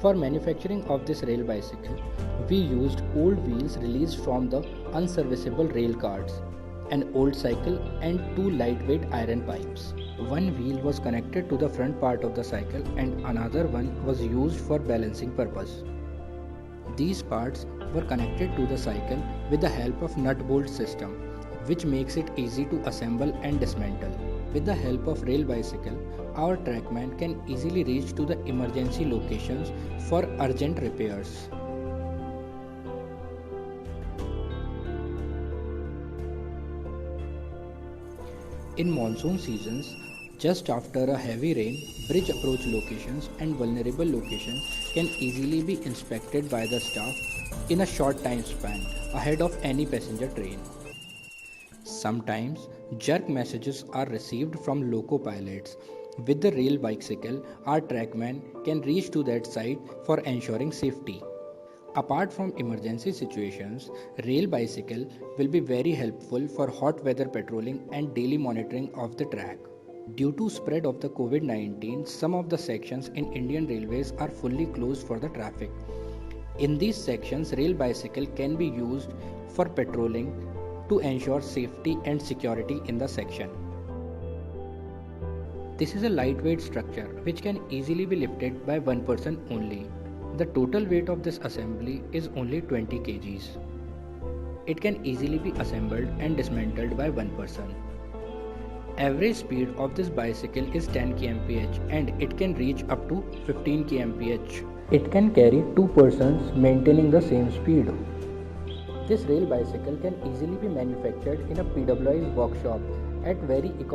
For manufacturing of this rail bicycle, we used old wheels released from the unserviceable rail cars, an old cycle and two lightweight iron pipes. One wheel was connected to the front part of the cycle and another one was used for balancing purpose. These parts were connected to the cycle with the help of nut bolt system, which makes it easy to assemble and dismantle. With the help of rail bicycle, our trackman can easily reach to the emergency locations for urgent repairs. In monsoon seasons, just after a heavy rain, bridge approach locations and vulnerable locations can easily be inspected by the staff in a short time span ahead of any passenger train. Sometimes jerk messages are received from loco pilots. With the rail bicycle, our trackman can reach to that site for ensuring safety. Apart from emergency situations, rail bicycle will be very helpful for hot weather patrolling and daily monitoring of the track. Due to spread of the COVID-19, some of the sections in Indian Railways are fully closed for the traffic. In these sections, rail bicycle can be used for patrolling to ensure safety and security in the section. This is a lightweight structure which can easily be lifted by one person only. The total weight of this assembly is only 20 kgs. It can easily be assembled and dismantled by one person. Average speed of this bicycle is 10 kmph and it can reach up to 15 kmph. It can carry two persons maintaining the same speed. This rail bicycle can easily be manufactured in a PWI's workshop at very economical